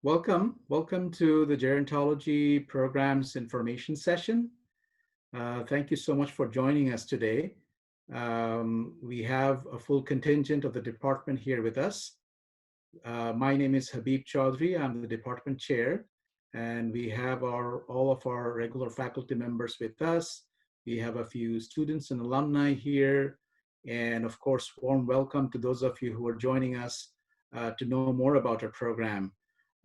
Welcome to the Gerontology Programs Information Session. Thank you so much for joining us today. We have a full contingent of the department here with us. My name is Habib Chaudhry. I'm the department chair, and we have all of our regular faculty members with us. We have a few students and alumni here, and of course, warm welcome to those of you who are joining us to know more about our program.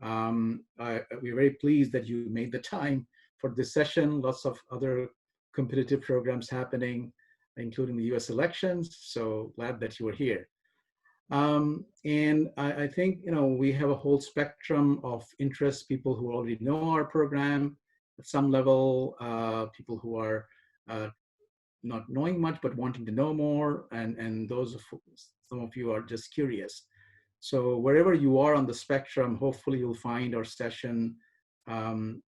We're very pleased that you made the time for this session. Lots of other competitive programs happening, including the US elections. So glad that you were here. And I think, we have a whole spectrum of interest, people who already know our program at some level, people who are not knowing much, but wanting to know more. And some of you are just curious. So wherever you are on the spectrum, hopefully you'll find our session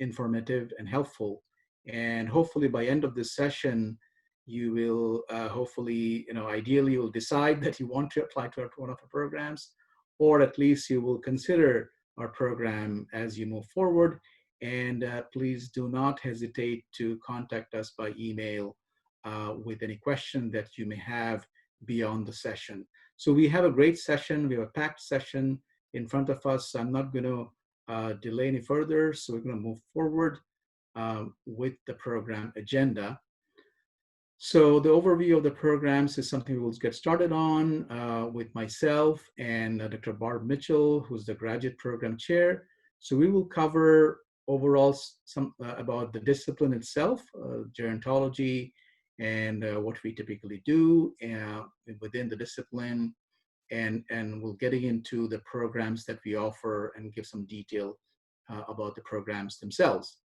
informative and helpful. And hopefully by end of this session, you will ideally you'll decide that you want to apply to one of our programs, or at least you will consider our program as you move forward. And please do not hesitate to contact us by email with any question that you may have beyond the session. So we have a great session. We have a packed session in front of us. I'm not going to delay any further. So we're going to move forward with the program agenda. So the overview of the programs is something we'll get started on with myself and Dr. Barb Mitchell, who's the graduate program chair. So we will cover overall some about the discipline itself, gerontology, and what we typically do within the discipline, and we'll get into the programs that we offer and give some detail about the programs themselves.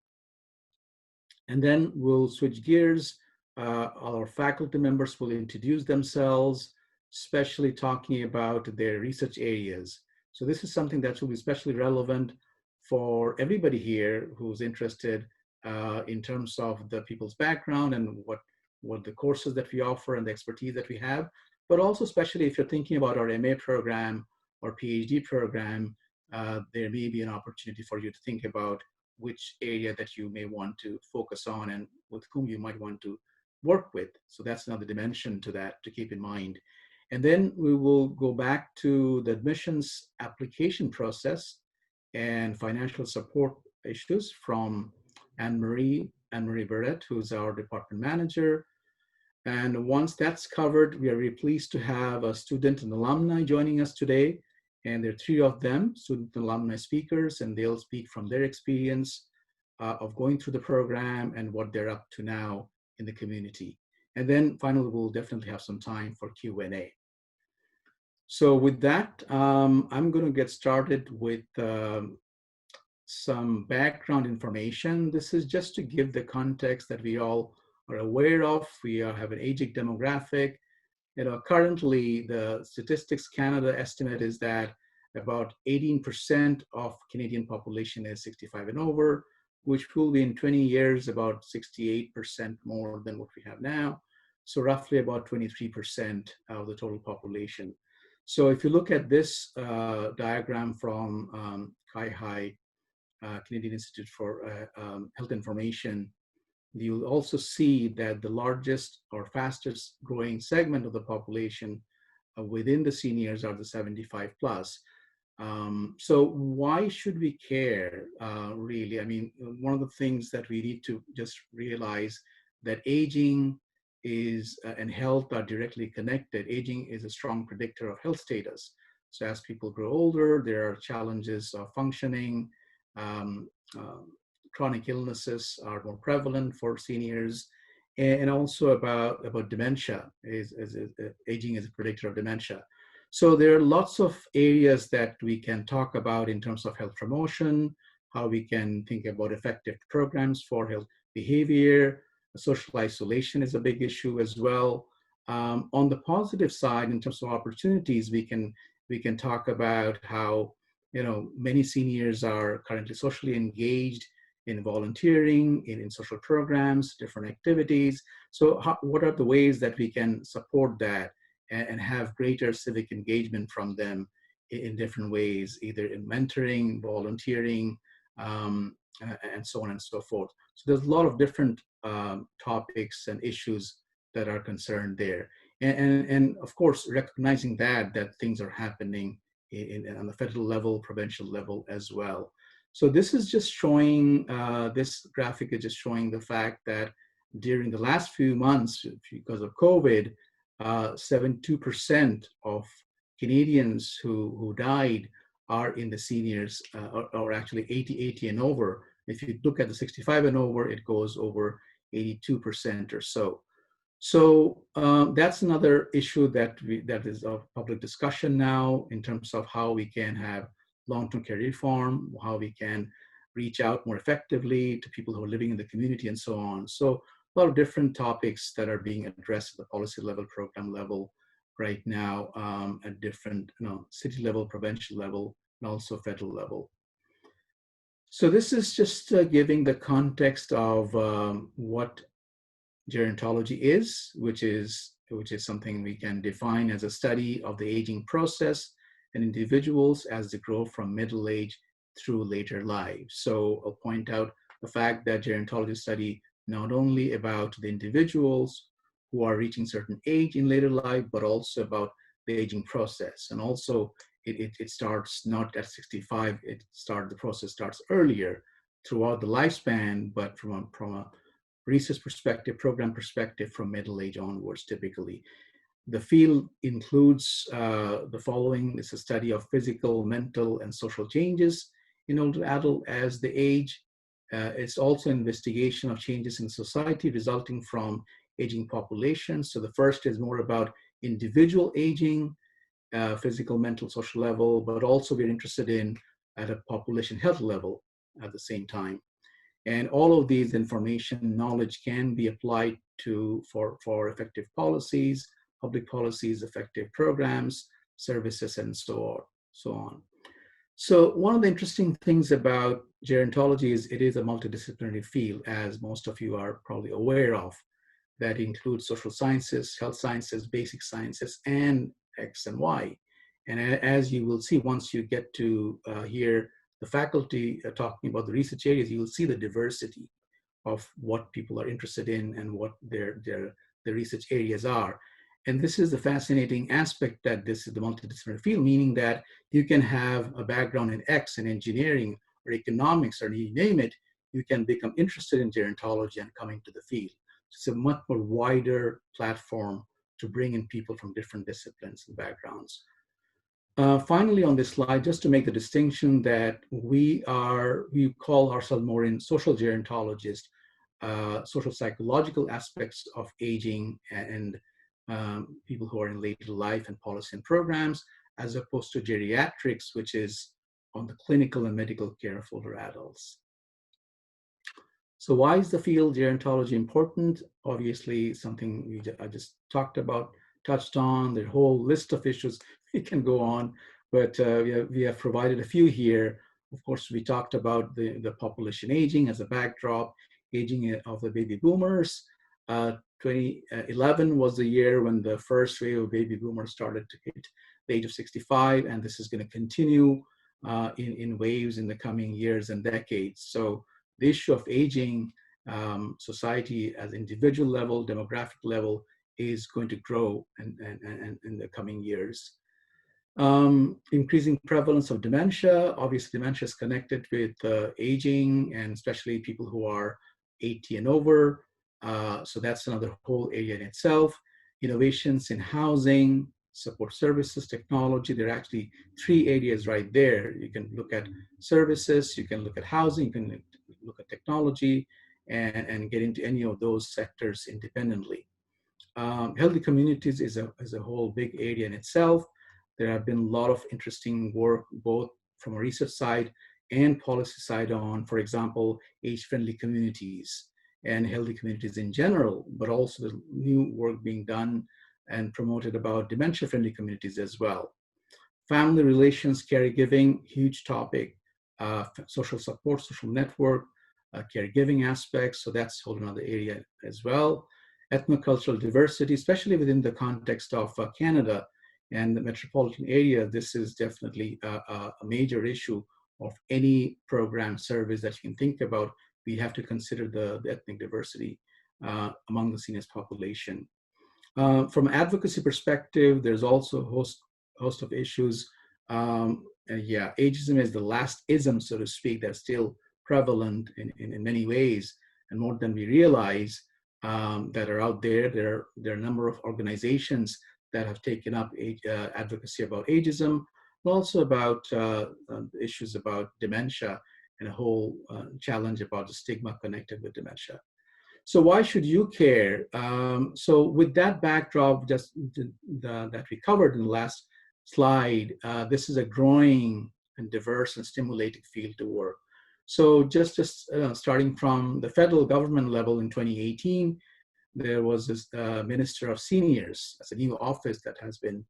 And then we'll switch gears. Our faculty members will introduce themselves, especially talking about their research areas. So this is something that will be especially relevant for everybody here who's interested in terms of the people's background and what the courses that we offer and the expertise that we have, but also especially if you're thinking about our MA program or PhD program, there may be an opportunity for you to think about which area that you may want to focus on and with whom you might want to work with. So that's another dimension to that to keep in mind. And then we will go back to the admissions application process and financial support issues from Anne-Marie Barrett, who's our department manager. And once that's covered, we are really pleased to have a student and alumni joining us today. And there are three of them, student and alumni speakers, and they'll speak from their experience of going through the program and what they're up to now in the community. And then finally, we'll definitely have some time for Q&A. So with that, I'm going to get started with some background information. This is just to give the context that we all are aware of. We have an aging demographic. Currently, the Statistics Canada estimate is that about 18% of Canadian population is 65 and over, which will be in 20 years about 68% more than what we have now. So roughly about 23% of the total population. So if you look at this diagram from CIHI, Canadian Institute for Health Information, you'll also see that the largest or fastest growing segment of the population within the seniors are the 75 plus. So why should we care, really? I mean, one of the things that we need to just realize that aging is and health are directly connected. Aging is a strong predictor of health status. So as people grow older, there are challenges of functioning. Chronic illnesses are more prevalent for seniors, and also about dementia. Aging is a predictor of dementia. So there are lots of areas that we can talk about in terms of health promotion, how we can think about effective programs for health behavior. Social isolation is a big issue as well. On the positive side, in terms of opportunities, we can talk about how many seniors are currently socially engaged in volunteering, in social programs, different activities. So what are the ways that we can support that and have greater civic engagement from them in different ways, either in mentoring, volunteering, and so on and so forth. So there's a lot of different topics and issues that are concerned there. And of course, recognizing that things are happening on the federal level, provincial level as well. So this is just showing, this graphic is just showing the fact that during the last few months, because of COVID, 72% of Canadians who died are in the seniors, or actually 80 and over. If you look at the 65 and over, it goes over 82% or so. So that's another issue that is of public discussion now in terms of how we can have long-term care reform, how we can reach out more effectively to people who are living in the community and so on. So a lot of different topics that are being addressed at the policy level, program level right now, at different city level, provincial level, and also federal level. So this is just giving the context of what gerontology is, which is something we can define as a study of the aging process and individuals as they grow from middle age through later lives. So I'll point out the fact that gerontology study not only about the individuals who are reaching certain age in later life, but also about the aging process. And also it starts not at 65, the process starts earlier throughout the lifespan, but from a research perspective, program perspective, from middle age onwards, typically. The field includes the following. It's a study of physical, mental, and social changes in older adult as they age. It's also investigation of changes in society resulting from aging population. So the first is more about individual aging, physical, mental, social level, but also we're interested in at a population health level at the same time. And all of these information, knowledge can be applied for effective policies, public policies, effective programs, services, and so on. So one of the interesting things about gerontology is it is a multidisciplinary field, as most of you are probably aware of. That includes social sciences, health sciences, basic sciences, and X and Y. And as you will see, once you get to hear the faculty talking about the research areas, you will see the diversity of what people are interested in and what their research areas are. And this is the fascinating aspect, that this is the multidisciplinary field, meaning that you can have a background in X, in engineering or economics or you name it, you can become interested in gerontology and come into the field. It's a much more wider platform to bring in people from different disciplines and backgrounds. Finally, on this slide, just to make the distinction that we call ourselves more in social gerontologists, social psychological aspects of aging and people who are in later life and policy and programs, as opposed to geriatrics, which is on the clinical and medical care of older adults. So why is the field gerontology important? Obviously, something I just talked about, touched on, the whole list of issues. We can go on, but we have provided a few here. Of course, we talked about the population aging as a backdrop, aging of the baby boomers. 2011 was the year when the first wave of baby boomers started to hit the age of 65, and this is going to continue in waves in the coming years and decades. So the issue of aging society as individual level, demographic level, is going to grow in the coming years. Increasing prevalence of dementia. Obviously, dementia is connected with aging, and especially people who are 80 and over. So that's another whole area in itself. Innovations in housing, support services, technology. There are actually three areas right there. You can look at services, you can look at housing, you can look at technology, and get into any of those sectors independently. Healthy communities is a whole big area in itself. There have been a lot of interesting work, both from a research side and policy side on, for example, age-friendly communities and healthy communities in general, but also the new work being done and promoted about dementia-friendly communities as well. Family relations, caregiving, huge topic, social support, social network, caregiving aspects, so that's a whole another area as well. Ethnocultural diversity, especially within the context of Canada. and the metropolitan area, this is definitely a major issue of any program service that you can think about. We have to consider the ethnic diversity among the seniors population. From an advocacy perspective, there's also a host of issues. Yeah, ageism is the last ism, so to speak, that's still prevalent in many ways, and more than we realize that are out there. There are a number of organizations that have taken up advocacy about ageism, but also about issues about dementia and a whole challenge about the stigma connected with dementia. So why should you care? So with that backdrop, just that we covered in the last slide, this is a growing and diverse and stimulating field to work. So just starting from the federal government level in 2018, there was this Minister of Seniors. That's a new office that has been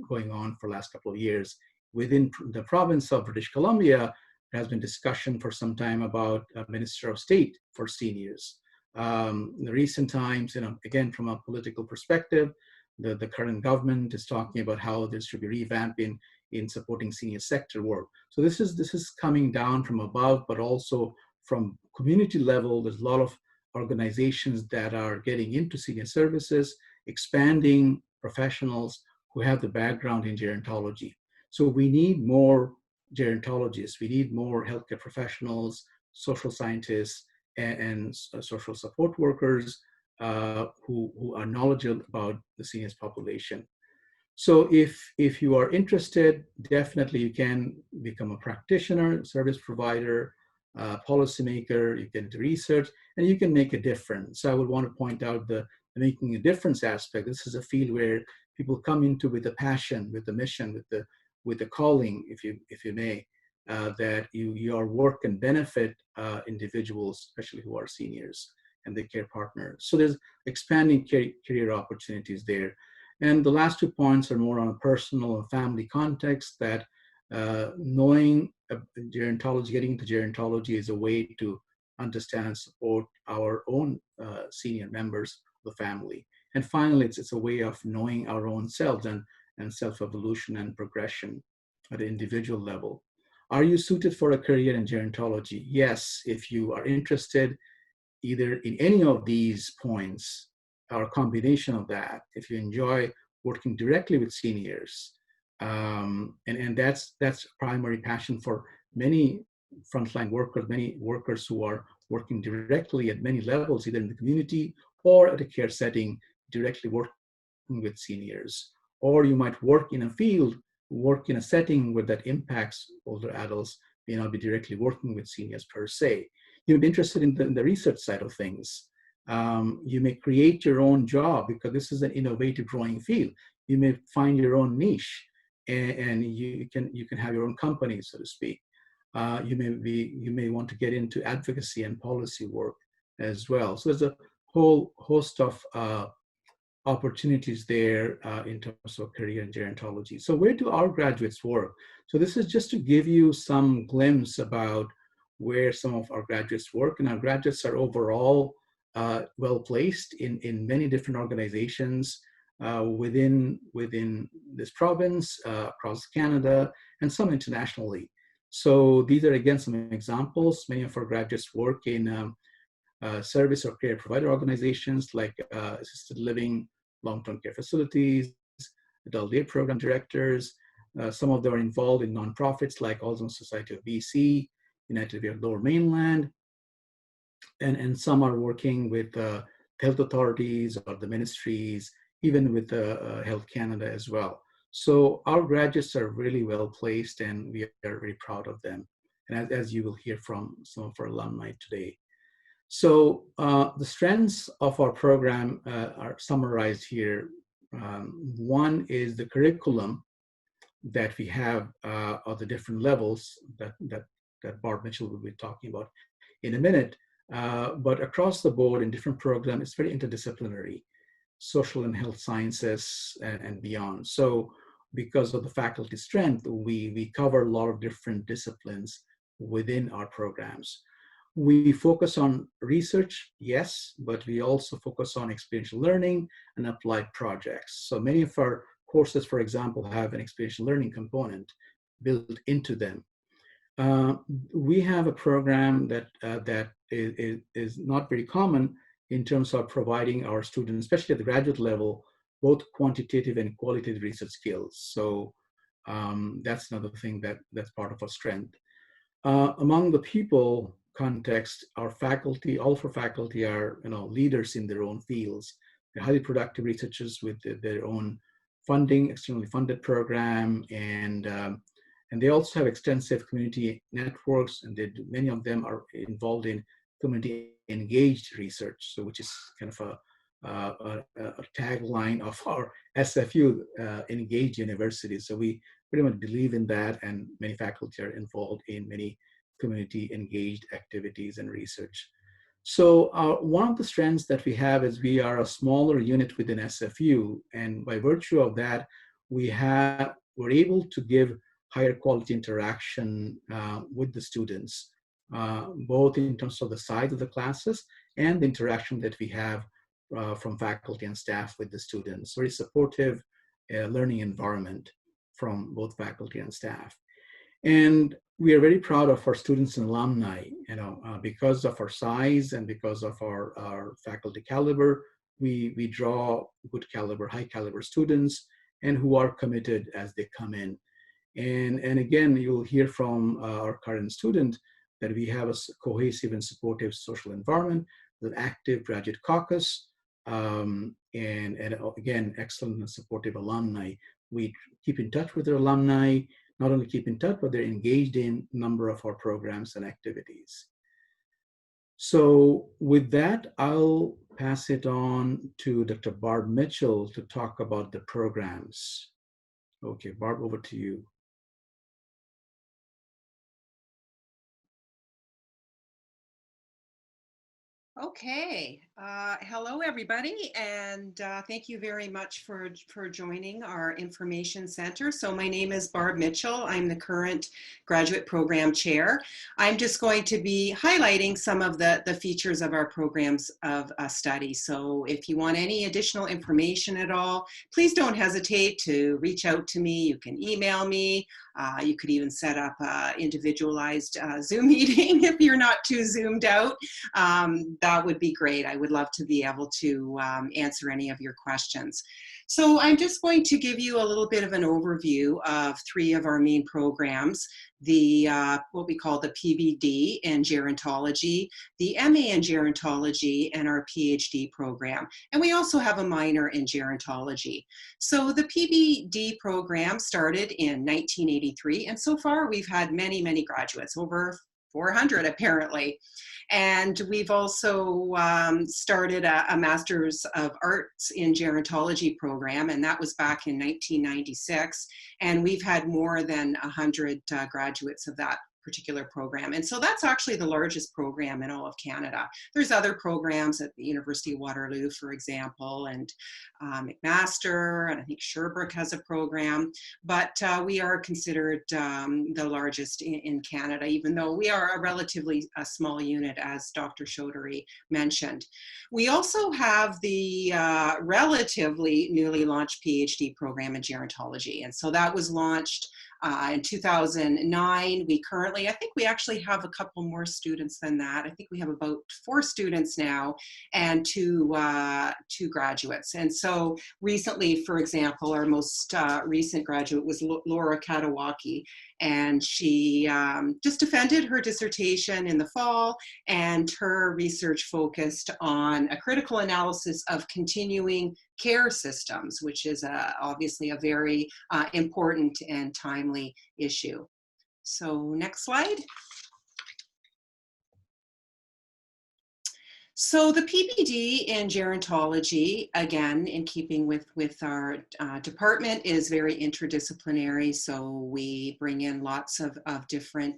going on for the last couple of years. Within the province of British Columbia, there has been discussion for some time about a Minister of State for Seniors. In the recent times, again, from a political perspective, the current government is talking about how this should be revamped in supporting senior sector work. So this is coming down from above, but also from community level. There's a lot of organizations that are getting into senior services, expanding professionals who have the background in gerontology. So we need more gerontologists, we need more healthcare professionals, social scientists, and social support workers who are knowledgeable about the seniors population. So if you are interested, definitely you can become a practitioner, service provider, policymaker, you can do research, and you can make a difference. So I would want to point out the making a difference aspect. This is a field where people come into with a passion, with a mission, with the calling, if you may, that your work can benefit individuals, especially who are seniors and their care partners. So there's expanding career opportunities there. And the last 2 points are more on a personal and family context, that knowing gerontology, getting into gerontology is a way to understand and support our own senior members of the family. And finally, it's a way of knowing our own selves and self-evolution and progression at an individual level. Are you suited for a career in gerontology? Yes, if you are interested either in any of these points or a combination of that, if you enjoy working directly with seniors, and that's primary passion for many frontline workers, many workers who are working directly at many levels, either in the community or at a care setting, directly working with seniors. Or you might work in a field, work in a setting where that impacts older adults, may not be directly working with seniors per se. You may be interested in the research side of things. You may create your own job because this is an innovative growing field. You may find your own niche, and you can have your own company, so to speak. You may want to get into advocacy and policy work as well. So there's a whole host of opportunities there in terms of career in gerontology. So where do our graduates work? So this is just to give you some glimpse about where some of our graduates work. And our graduates are overall well placed in many different organizations within this province, across Canada, and some internationally. So these are, again, some examples. Many of our graduates work in service or care provider organizations like assisted living, long-term care facilities, adult day program directors. Some of them are involved in nonprofits like Alzheimer's Society of BC, United Way of Lower Mainland, and some are working with health authorities or the ministries, even with Health Canada as well. So our graduates are really well placed, and we are very proud of them. And as you will hear from some of our alumni today. So the strengths of our program are summarized here. One is the curriculum that we have of the different levels that Barb Mitchell will be talking about in a minute. But across the board in different programs, it's very interdisciplinary, social and health sciences and beyond. So because of the faculty strength, we cover a lot of different disciplines within our programs. We focus on research, yes, but we also focus on experiential learning and applied projects. So many of our courses, for example, have an experiential learning component built into them. We have a program that is not very common in terms of providing our students, especially at the graduate level, both quantitative and qualitative research skills. So that's another thing that's part of our strength. Among the people context, our faculty, all of our faculty are leaders in their own fields. They're highly productive researchers with their own funding, externally funded program, and they also have extensive community networks, and many of them are involved in community engaged research, so which is kind of a tagline of our SFU, engaged university. So we pretty much believe in that, and many faculty are involved in many community engaged activities and research. So one of the strengths that we have is we are a smaller unit within SFU, and by virtue of that, we're able to give higher quality interaction with the students, both in terms of the size of the classes and the interaction that we have from faculty and staff with the students. Very supportive learning environment from both faculty and staff. And we are very proud of our students and alumni, because of our size and because of our faculty caliber, we draw good caliber, high caliber students, and who are committed as they come in. And again, you'll hear from our current student that we have a cohesive and supportive social environment with an active graduate caucus, and again, excellent and supportive alumni. We keep in touch with our alumni, not only keep in touch, but they're engaged in a number of our programs and activities. So with that, I'll pass it on to Dr. Barb Mitchell to talk about the programs. Okay, Barb, over to you. Okay, hello everybody, and thank you very much for joining our Information Center. So my name is Barb Mitchell. I'm the current graduate program chair. I'm just going to be highlighting some of the features of our programs of study. So if you want any additional information at all, please don't hesitate to reach out to me. You can email me. You could even set up an individualized Zoom meeting if you're not too zoomed out. That would be great. I would love to be able to answer any of your questions. So I'm just going to give you a little bit of an overview of three of our main programs, the what we call the PBD in gerontology, the MA in gerontology, and our PhD program. And we also have a minor in gerontology. So the PBD program started in 1983, and so far we've had many, many graduates, over 400 apparently. And we've also started a Master's of Arts in Gerontology program, and that was back in 1996. And we've had more than 100 graduates of that particular program. And so that's actually the largest program in all of Canada. There's other programs at the University of Waterloo, for example, and McMaster, and I think Sherbrooke has a program, but we are considered the largest in Canada, even though we are a relatively small unit, as Dr. Chaudhary mentioned. We also have the relatively newly launched PhD program in gerontology, and so that was launched in 2009. We currently, I think we actually have a couple more students than that. I think we have about 4 students now and two graduates. And so recently, for example, our most recent graduate was Laura Katawaki, and she just defended her dissertation in the fall, and her research focused on a critical analysis of continuing care systems, which is obviously a very important and timely issue. So next slide. So the PBD in gerontology, again, in keeping with our department, is very interdisciplinary. So we bring in lots of different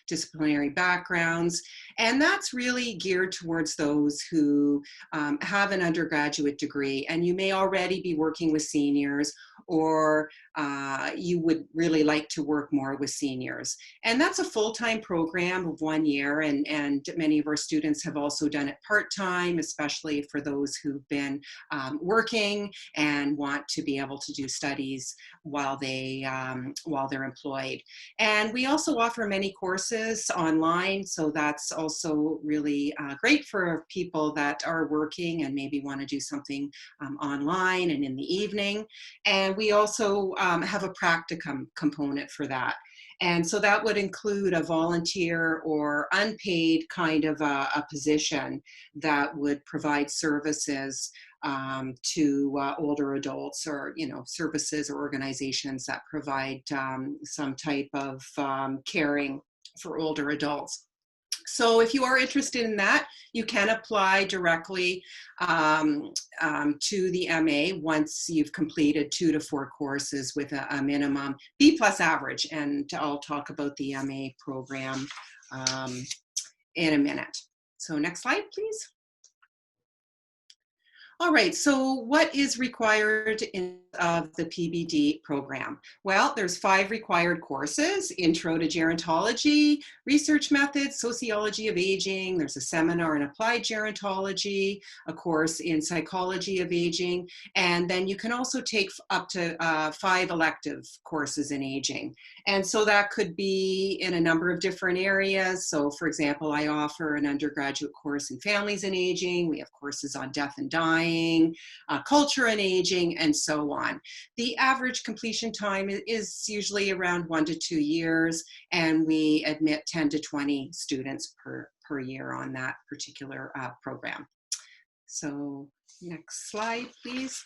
disciplinary backgrounds. And that's really geared towards those who have an undergraduate degree. And you may already be working with seniors, or you would really like to work more with seniors. And that's a full-time program of 1 year. And many of our students have also done it part-time, especially for those who've been working and want to be able to do studies while they're employed. And we also offer many courses online, so that's also really great for people that are working and maybe want to do something online and in the evening. And we also have a practicum component for that. And so that would include a volunteer or unpaid kind of a position that would provide services to older adults, or services or organizations that provide some type of caring for older adults. So if you are interested in that, you can apply directly to the MA once you've completed 2 to 4 courses with a minimum B+ average. And I'll talk about the MA program in a minute. So next slide, please. All right, so what is required of the PBD program? Well, there's 5 required courses: Intro to Gerontology, Research Methods, Sociology of Aging, there's a seminar in Applied Gerontology, a course in Psychology of Aging, and then you can also take up to 5 elective courses in aging. And so that could be in a number of different areas. So for example, I offer an undergraduate course in Families and Aging, we have courses on Death and Dying, culture and aging, and so on. The average completion time is usually around 1 to 2 years, and we admit 10 to 20 students per year on that particular program. So next slide, please.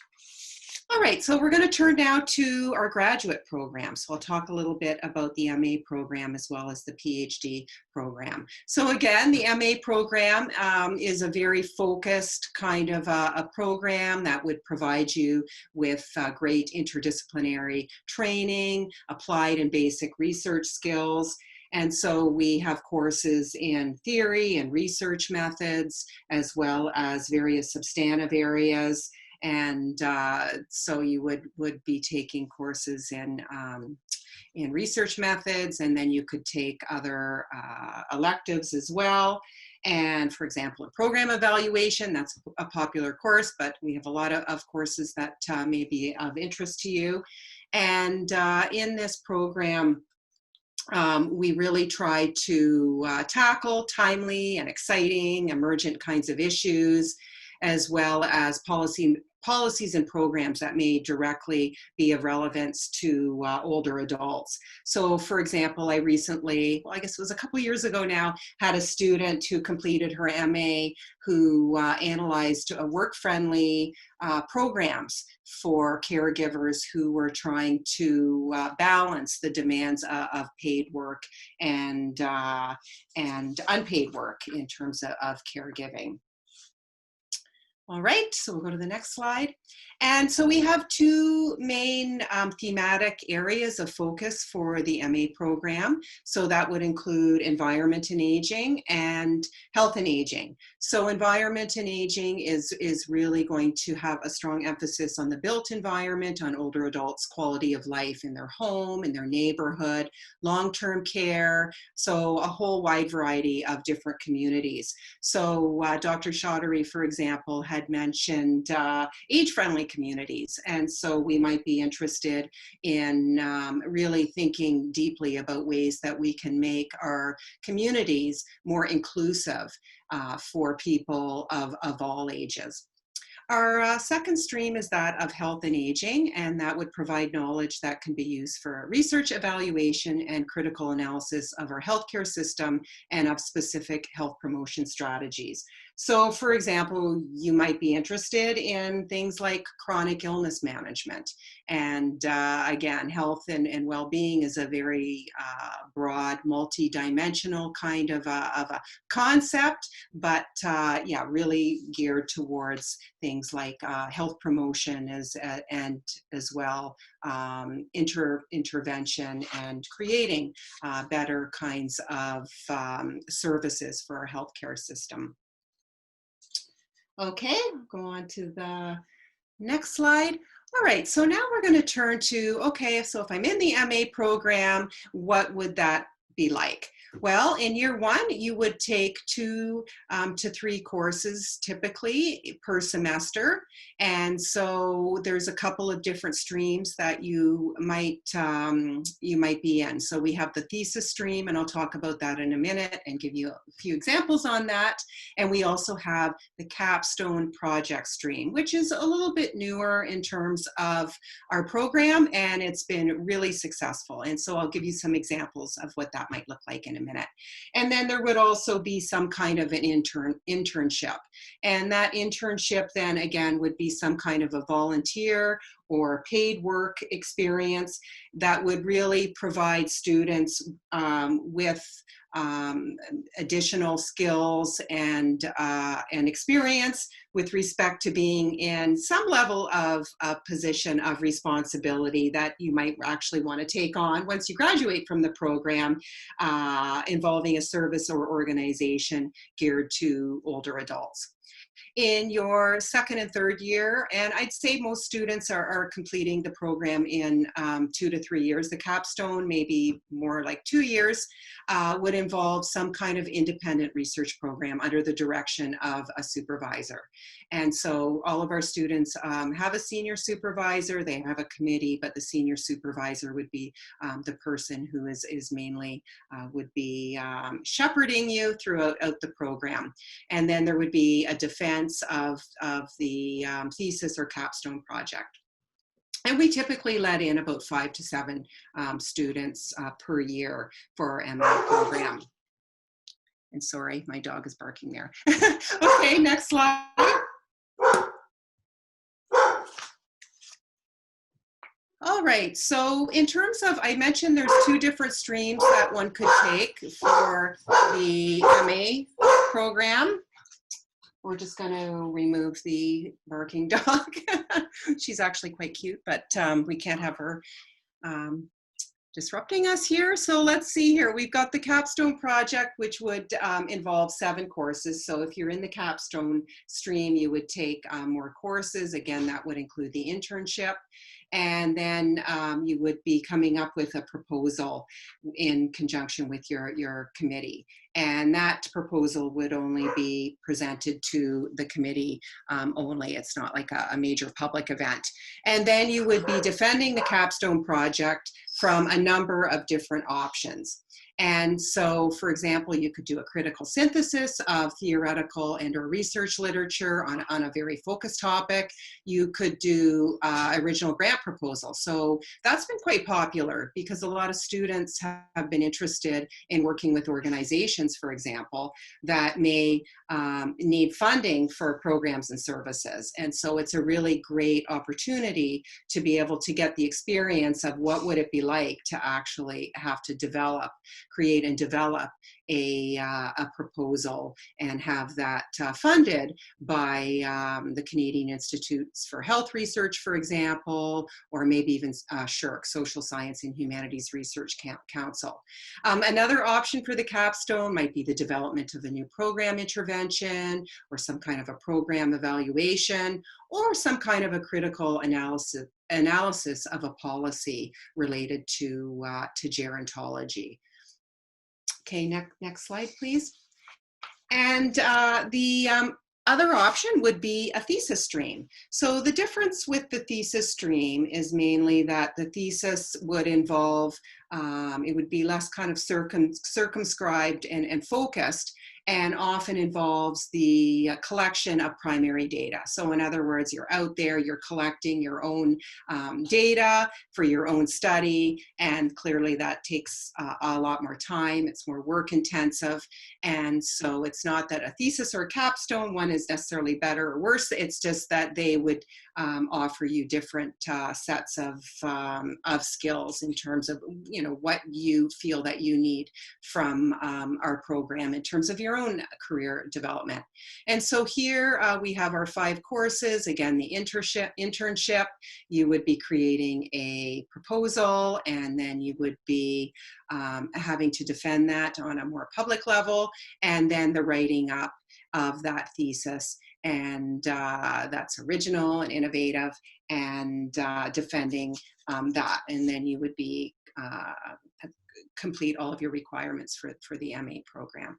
All right, so we're going to turn now to our graduate program. So I'll talk a little bit about the MA program as well as the PhD program. So again, the MA program is a very focused kind of a program that would provide you with great interdisciplinary training, applied and basic research skills. And so we have courses in theory and research methods, as well as various substantive areas. And so you would be taking courses in research methods, and then you could take other electives as well. And for example, a program evaluation, that's a popular course, but we have a lot of courses that may be of interest to you. And in this program, we really try to tackle timely and exciting emergent kinds of issues, as well as policies and programs that may directly be of relevance to older adults. So for example, I recently, well, I guess it was a couple years ago now, had a student who completed her MA who analyzed work-friendly programs for caregivers who were trying to balance the demands of paid work and unpaid work in terms of caregiving. All right, so we'll go to the next slide. And so we have 2 main thematic areas of focus for the MA program. So that would include environment and aging and health and aging. So environment and aging is really going to have a strong emphasis on the built environment, on older adults' quality of life in their home, in their neighborhood, long-term care, so a whole wide variety of different communities. So Dr. Chaudhary, for example, had mentioned age-friendly communities, and so we might be interested in really thinking deeply about ways that we can make our communities more inclusive for people of all ages. Our second stream is that of health and aging, and that would provide knowledge that can be used for research, evaluation, and critical analysis of our healthcare system and of specific health promotion strategies. So for example, you might be interested in things like chronic illness management. And again, health and well-being is a very broad, multi-dimensional kind of a concept, but yeah, really geared towards things like health promotion and as well intervention and creating better kinds of services for our healthcare system. Okay, go on to the next slide. All right, so now we're going to turn to, okay, so if I'm in the MA program, what would that be like? Well, in year one, you would take 2 to 3 courses typically per semester. And so there's a couple of different streams that you might be in. So we have the thesis stream, and I'll talk about that in a minute and give you a few examples on that. And we also have the capstone project stream, which is a little bit newer in terms of our program, and it's been really successful. And so I'll give you some examples of what that might look like in a minute. And then there would also be some kind of an internship. And that internship then again would be some kind of a volunteer or paid work experience that would really provide students with additional skills and experience with respect to being in some level of a position of responsibility that you might actually want to take on once you graduate from the program, involving a service or organization geared to older adults. In your second and third year, and I'd say most students are completing the program in 2 to 3 years. The capstone, maybe more like 2 years, would involve some kind of independent research program under the direction of a supervisor. And so all of our students have a senior supervisor, they have a committee, but the senior supervisor would be the person who is mainly would be shepherding you throughout the program. And then there would be a defense of the thesis or capstone project. And we typically let in about 5 to 7 students per year for our MA program. And sorry, my dog is barking there. Okay, next slide. All right, so in terms of, I mentioned there's 2 different streams that one could take for the MA program. We're just going to remove the barking dog. She's actually quite cute, but we can't have her disrupting us here. So let's see here. We've got the capstone project, which would involve 7 courses. So if you're in the capstone stream, you would take more courses. Again, that would include the internship. And then you would be coming up with a proposal in conjunction with your committee. And that proposal would only be presented to the committee only. It's not like a major public event. And then you would be defending the capstone project from a number of different options. And so, for example, you could do a critical synthesis of theoretical and or research literature on a very focused topic. You could do original grant proposal. So that's been quite popular because a lot of students have been interested in working with organizations, for example, that may need funding for programs and services. And so it's a really great opportunity to be able to get the experience of what would it be like to actually have to create and develop a proposal and have that funded by the Canadian Institutes for Health Research, for example, or maybe even SSHRC, Social Science and Humanities Research Council. Another option for the capstone might be the development of a new program intervention or some kind of a program evaluation or some kind of a critical analysis of a policy related to gerontology. Okay, next slide, please. And the other option would be a thesis stream. So the difference with the thesis stream is mainly that the thesis would involve, it would be less kind of circumscribed and focused, and often involves the collection of primary data. So in other words, you're out there, you're collecting your own data for your own study, and clearly that takes a lot more time, it's more work intensive, and so it's not that a thesis or a capstone one is necessarily better or worse, it's just that they would offer you different sets of skills in terms of, you know, what you feel that you need from our program in terms of your own career development. And so here we have our 5 courses. Again, the internship, you would be creating a proposal, and then you would be having to defend that on a more public level, and then the writing up of that thesis. And that's original and innovative, and defending that. And then you would be complete all of your requirements for the MA program.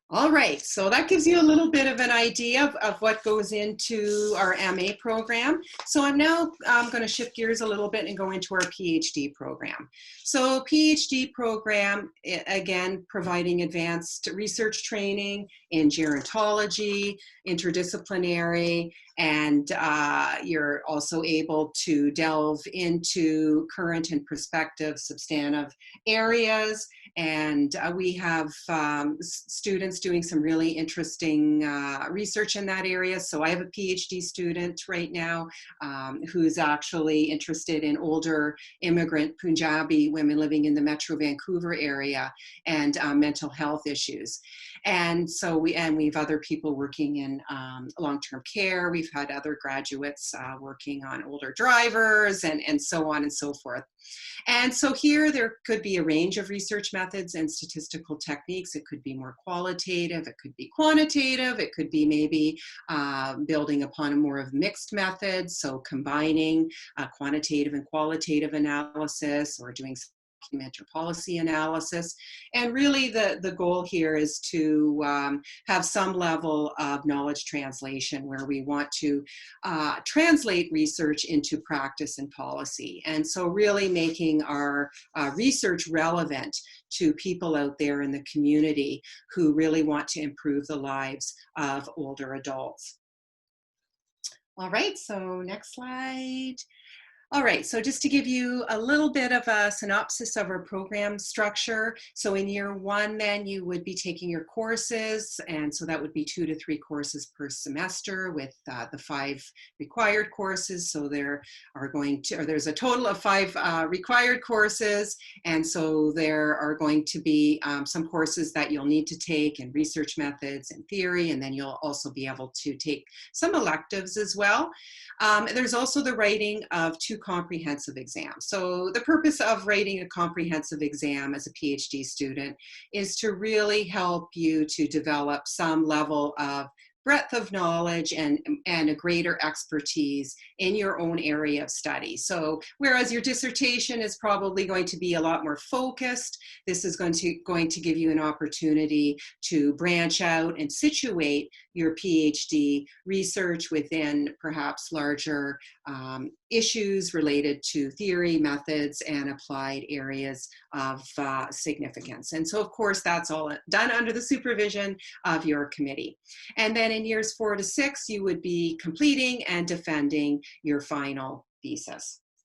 All right, so that gives you a little bit of an idea of what goes into our MA program. So I'm now going to shift gears a little bit and go into our PhD program. So PhD program, again, providing advanced research training in gerontology, interdisciplinary, and you're also able to delve into current and prospective substantive areas. And we have students doing some really interesting research in that area. So I have a PhD student right now who's actually interested in older immigrant Punjabi women living in the Metro Vancouver area and mental health issues. And so we have other people working in long-term care. We've had other graduates working on older drivers and so on and so forth. And so here there could be a range of research methods and statistical techniques. It could be more qualitative, it could be quantitative, it could be maybe building upon a more of mixed methods, so combining quantitative and qualitative analysis, or doing document or policy analysis. And really the goal here is to have some level of knowledge translation, where we want to translate research into practice and policy. And so really making our research relevant to people out there in the community who really want to improve the lives of older adults. All right, so next slide. All right, so just to give you a little bit of a synopsis of our program structure. So in year one, then you would be taking your courses, and so that would be 2 to 3 courses per semester with the 5 required courses. So there are there's a total of 5 required courses, and so there are going to be some courses that you'll need to take in research methods and theory, and then you'll also be able to take some electives as well. There's also the writing of 2 comprehensive exams. So the purpose of writing a comprehensive exam as a PhD student is to really help you to develop some level of breadth of knowledge and a greater expertise in your own area of study. So whereas your dissertation is probably going to be a lot more focused, this is going to give you an opportunity to branch out and situate your PhD research within perhaps larger issues related to theory, methods, and applied areas of significance. And so of course that's all done under the supervision of your committee. And then in years 4 to 6, you would be completing and defending your final thesis.